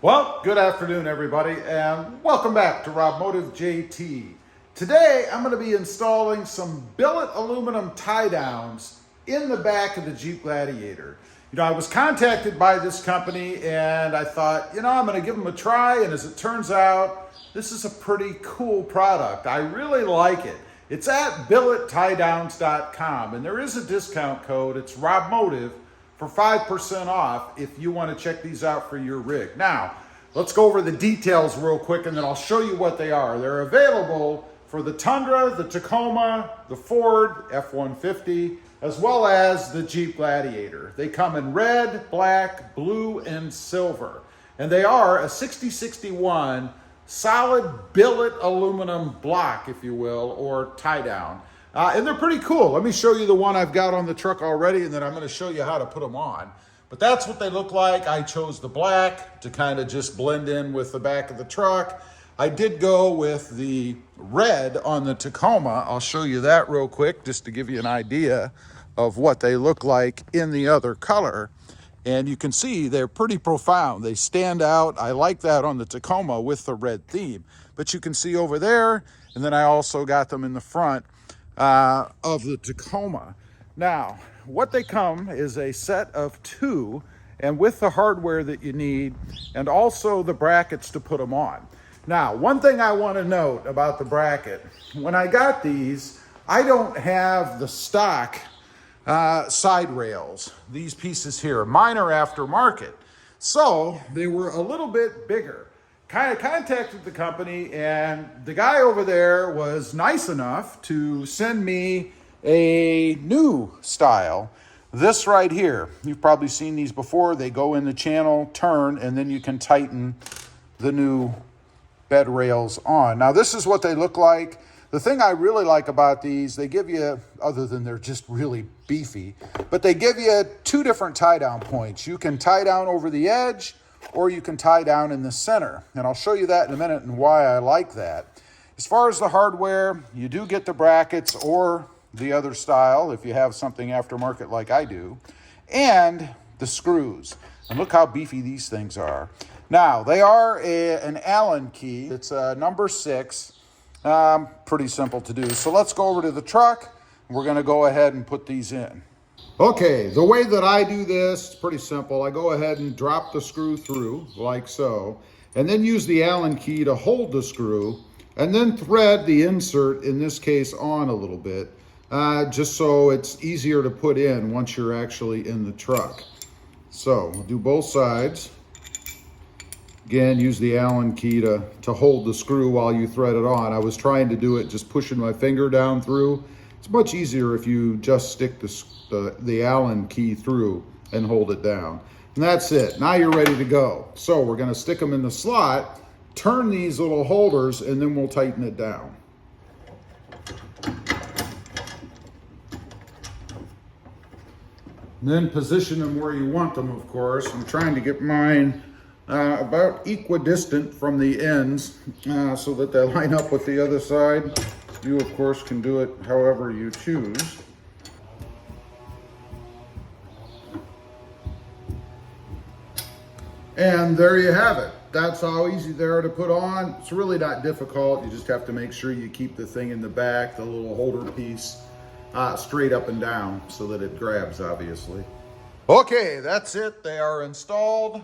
Well, good afternoon, everybody, and welcome back to Robmotive JT. Today, I'm going to be installing some billet aluminum tie-downs in the back of the Jeep Gladiator. You know, I was contacted by this company, and I thought, you know, I'm going to give them a try, and as it turns out, this is a pretty cool product. I really like it. It's at billettiedowns.com, and there is a discount code. It's Robmotive for 5% off if you want to check these out for your rig. Now, let's go over the details real quick and then I'll show you what they are. They're available for the Tundra, the Tacoma, the Ford F-150, as well as the Jeep Gladiator. They come in red, black, blue, and silver. And they are a 6061 solid billet aluminum block, if you will, or tie down. And they're pretty cool. Let me show you the one I've got on the truck already, and then I'm going to show you how to put them on. But that's what they look like. I chose the black to kind of just blend in with the back of the truck. I did go with the red on the Tacoma. I'll show you that real quick just to give you an idea of what they look like in the other color. And you can see they're pretty profound. They stand out. I like that on the Tacoma with the red theme. But you can see over there, and then I also got them in the front of the Tacoma. Now, what they come is a set of two, and with the hardware that you need, and also the brackets to put them on. Now, one thing I want to note about the bracket, when I got these, I don't have the stock side rails, these pieces here. Mine are aftermarket, so they were a little bit bigger. Kind of contacted the company, and the guy over there was nice enough to send me a new style. This right here, you've probably seen these before. They go in the channel, turn, and then you can tighten the new bed rails on. Now, this is what they look like. The thing I really like about these, they give you, other than they're just really beefy, but they give you two different tie down points. You can tie down over the edge, or you can tie down in the center. And I'll show you that in a minute and why I like that. As far as the hardware, you do get the brackets or the other style if you have something aftermarket like I do, and the screws. And look how beefy these things are. Now, they are an Allen key. It's number 6. Pretty simple to do. So let's go over to the truck. We're going to go ahead and put these in. Okay, the way that I do this is pretty simple. I go ahead and drop the screw through like so, and then use the Allen key to hold the screw, and then thread the insert, in this case, on a little bit, just so it's easier to put in once you're actually in the truck. So we'll do both sides. Again, use the Allen key to hold the screw while you thread it on. I was trying to do it just pushing my finger down through. It's much easier if you just stick the Allen key through and hold it down. And that's it. Now you're ready to go. So we're going to stick them in the slot, turn these little holders, and then we'll tighten it down. And then position them where you want them, of course. I'm trying to get mine about equidistant from the ends so that they line up with the other side. You, of course, can do it however you choose. And there you have it. That's how easy they are to put on. It's really not difficult. You just have to make sure you keep the thing in the back, the little holder piece, straight up and down so that it grabs, obviously. Okay, that's it. They are installed.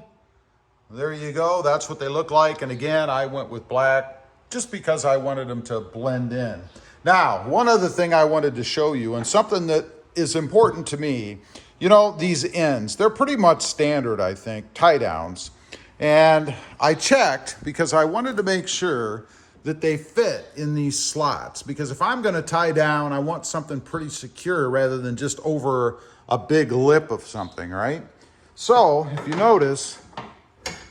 There you go. That's what they look like. And again, I went with black just because I wanted them to blend in. Now, one other thing I wanted to show you, and something that is important to me, you know, these ends, they're pretty much standard, I think, tie downs. And I checked because I wanted to make sure that they fit in these slots. Because if I'm going to tie down, I want something pretty secure rather than just over a big lip of something, right? So, if you notice,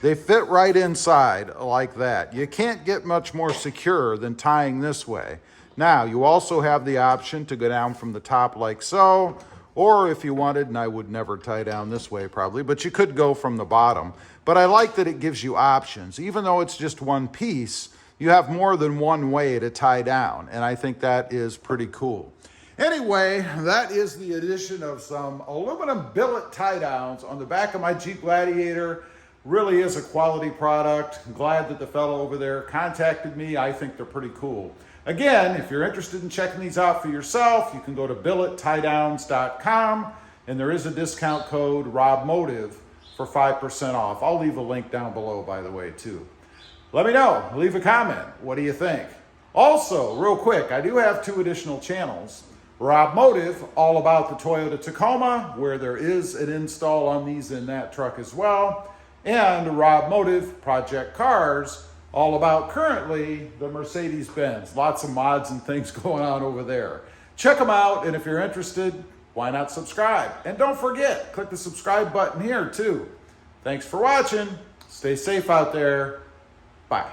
they fit right inside like that. You can't get much more secure than tying this way. Now, you also have the option to go down from the top like so, or if you wanted, and I would never tie down this way probably, but you could go from the bottom. But I like that it gives you options. Even though it's just one piece, you have more than one way to tie down, and I think that is pretty cool. Anyway, that is the addition of some aluminum billet tie downs on the back of my Jeep Gladiator. Really is a quality product. I'm glad that the fellow over there contacted me. I think they're pretty cool. Again, if you're interested in checking these out for yourself, you can go to billettiedowns.com, and there is a discount code RobMotive for 5% off. I'll leave a link down below, by the way, too. Let me know. Leave a comment. What do you think? Also, real quick, I do have 2 additional channels. Rob Motive, all about the Toyota Tacoma, where there is an install on these in that truck as well. And Rob Motive Project Cars, all about currently the Mercedes-Benz. Lots of mods and things going on over there. Check them out, and if you're interested, why not subscribe? And don't forget, click the subscribe button here too. Thanks for watching. Stay safe out there. Bye.